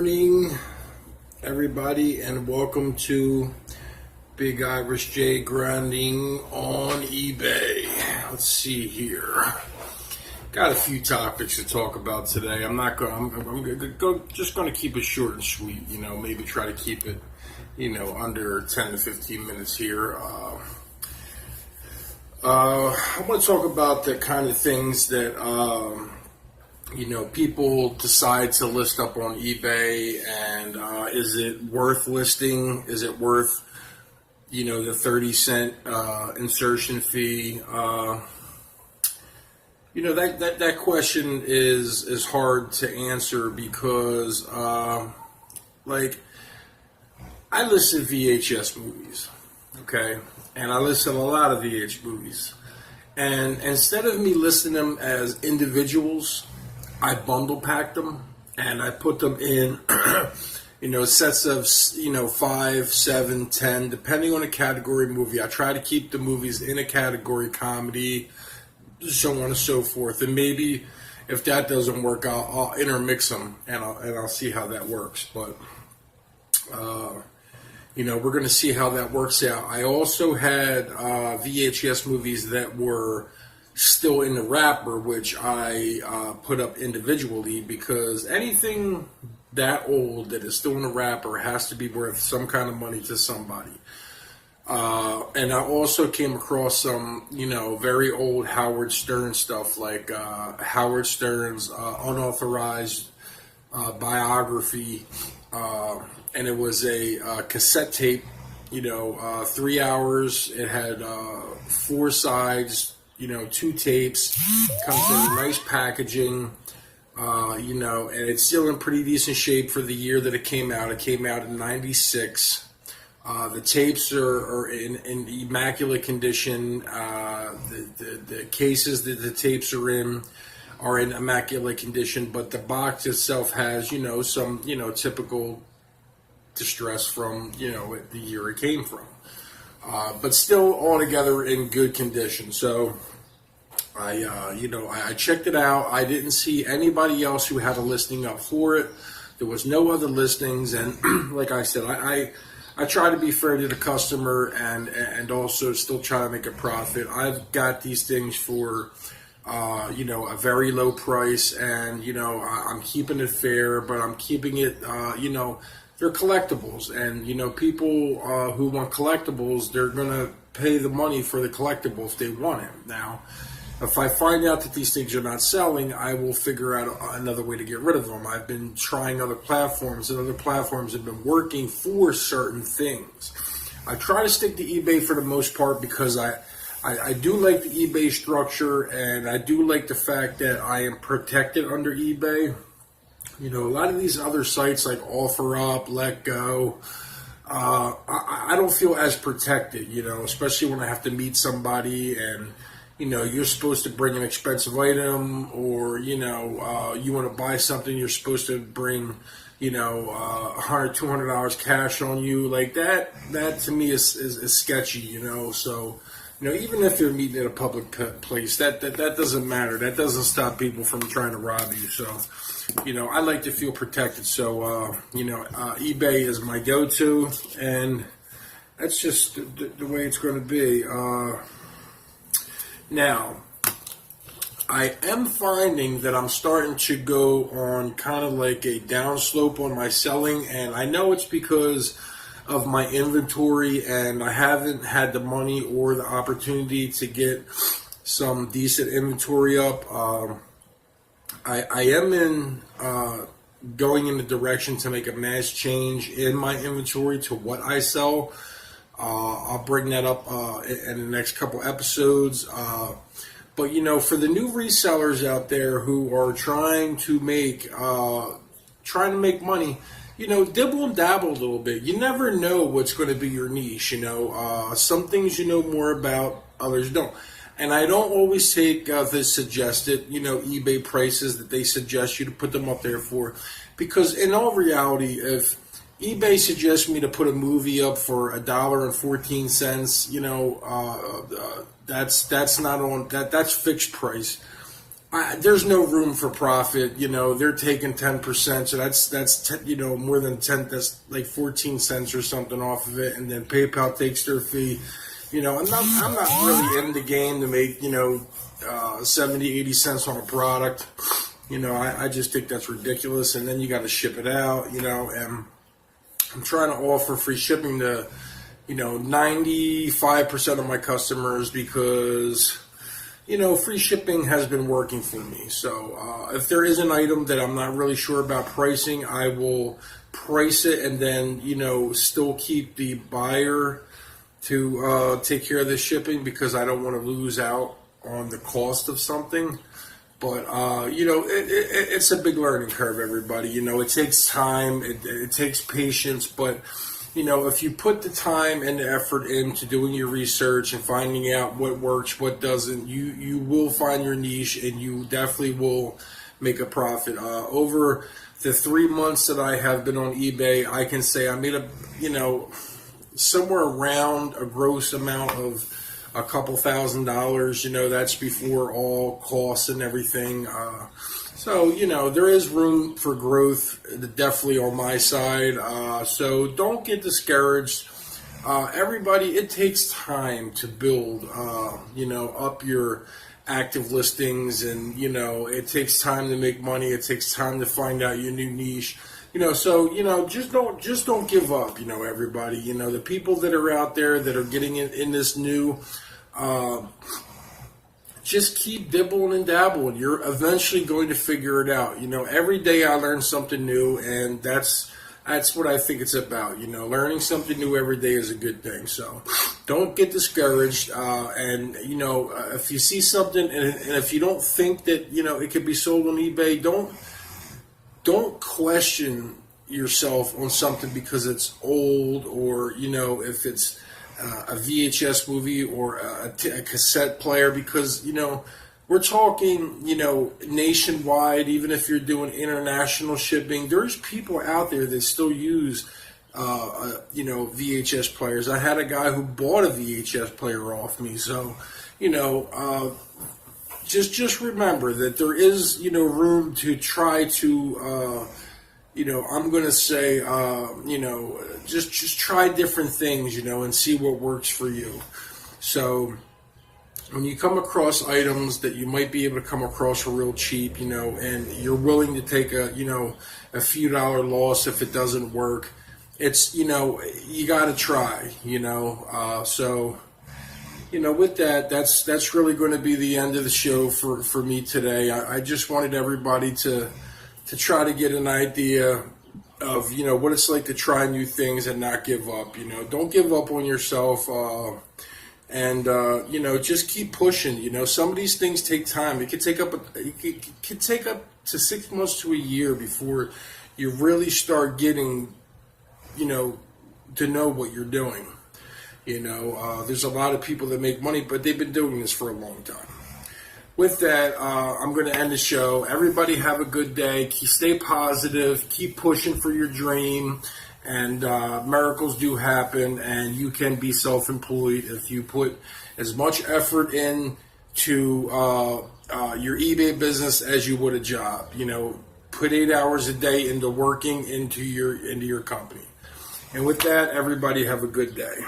morning, everybody, and welcome to Big Irish J grinding on eBay. Let's see here. Got a few topics to talk about today. I'm just going to keep it short and sweet. Maybe try to keep it, under 10 to 15 minutes here. I want to talk about the kind of things that people decide to list up on eBay, and is it worth listing? Is it worth, the 30-cent insertion fee? That question is hard to answer because, I listen to VHS movies, okay? And I listen to a lot of VH movies. And instead of me listing them as individuals, I bundle pack them and I put them in, sets of, 5, 7, 10, depending on the category movie. I try to keep the movies in a category: comedy, so on and so forth. And maybe if that doesn't work, I'll intermix them and I'll see how that works. But, we're going to see how that works out. I also had VHS movies that were still in the wrapper, which I put up individually, because anything that old that is still in the wrapper has to be worth some kind of money to somebody. And I also came across some, very old Howard Stern stuff, like Howard Stern's unauthorized biography, and it was a cassette tape, 3 hours. It had 4 sides, 2 tapes, comes in nice packaging, and it's still in pretty decent shape for the year that it came out. It came out in '96. The tapes are in immaculate condition. The cases that the tapes are in immaculate condition, but the box itself has, some, typical distress from, the year it came from. But still altogether in good condition. So I checked it out. I didn't see anybody else who had a listing up for it. There was no other listings, and like I said, I try to be fair to the customer and also still try to make a profit. I've got these things for a very low price, and I'm keeping it fair, but I'm keeping it they're collectibles, and people who want collectibles, they're gonna pay the money for the collectible if they want it. Now, if I find out that these things are not selling, I will figure out another way to get rid of them. I've been trying other platforms, and other platforms have been working for certain things. I try to stick to eBay for the most part because I do like the eBay structure, and I do like the fact that I am protected under eBay. A lot of these other sites like OfferUp, Let Go, I don't feel as protected, especially when I have to meet somebody and, you're supposed to bring an expensive item, or, you want to buy something, you're supposed to bring, $100, $200 cash on you. Like that to me is sketchy, so, even if you're meeting at a public place, that doesn't matter. That doesn't stop people from trying to rob you. So, I like to feel protected. So, eBay is my go-to, and that's just the way it's going to be. Now, I am finding that I'm starting to go on kind of like a downslope on my selling, and I know it's because of my inventory, and I haven't had the money or the opportunity to get some decent inventory up. I am going in the direction to make a mass change in my inventory to what I sell. I'll bring that up in the next couple episodes. But for the new resellers out there who are trying to make money, dibble and dabble a little bit. You never know what's going to be your niche. Some things you know more about, others don't. And I don't always take the suggested, eBay prices that they suggest you to put them up there for, because in all reality, if eBay suggests me to put a movie up for $1.14, that's not on that. That's fixed price. there's no room for profit. They're taking 10%, so that's more than 10. That's like 14 cents or something off of it, and then PayPal takes their fee. I'm not really in the game to make 70, 80 cents on a product. I just think that's ridiculous, and then you got to ship it out. And I'm trying to offer free shipping to 95% of my customers because free shipping has been working for me. So if there is an item that I'm not really sure about pricing, I will price it and then, still keep the buyer to take care of the shipping because I don't want to lose out on the cost of something. But, it's a big learning curve, everybody. It takes time, it takes patience, but if you put the time and the effort into doing your research and finding out what works, what doesn't, you will find your niche and you definitely will make a profit. Over the 3 months that I have been on eBay, I can say I made somewhere around a gross amount of a couple $1,000s. That's before all costs and everything. So, there is room for growth, definitely on my side. So don't get discouraged. Everybody, it takes time to build, up your active listings, and, it takes time to make money. It takes time to find out your new niche. So, just don't give up, everybody. The people that are out there that are getting in this new, just keep dibbling and dabbling. You're eventually going to figure it out. Every day I learn something new, and that's what I think it's about. Learning something new every day is a good thing. So don't get discouraged. And if you see something, and if you don't think that it could be sold on eBay, don't question yourself on something because it's old, or if it's a VHS movie or a cassette player, because we're talking nationwide. Even if you're doing international shipping, there's people out there that still use VHS players. I had a guy who bought a VHS player off me. So just remember that there is room to try to I'm going to say just try different things and see what works for you. So when you come across items that you might be able to come across for real cheap, and you're willing to take a few dollar loss if it doesn't work, it's you got to try. So with that, that's really going to be the end of the show for me today. I just wanted everybody to try to get an idea of what it's like to try new things and not give up. Don't give up on yourself, and just keep pushing. Some of these things take time. It could take up to 6 months to a year before you really start getting to know what you're doing. There's a lot of people that make money, but they've been doing this for a long time. With that, I'm going to end the show. Everybody have a good day. Stay positive. Keep pushing for your dream. And miracles do happen. And you can be self-employed if you put as much effort into your eBay business as you would a job. Put 8 hours a day into working into your company. And with that, everybody have a good day.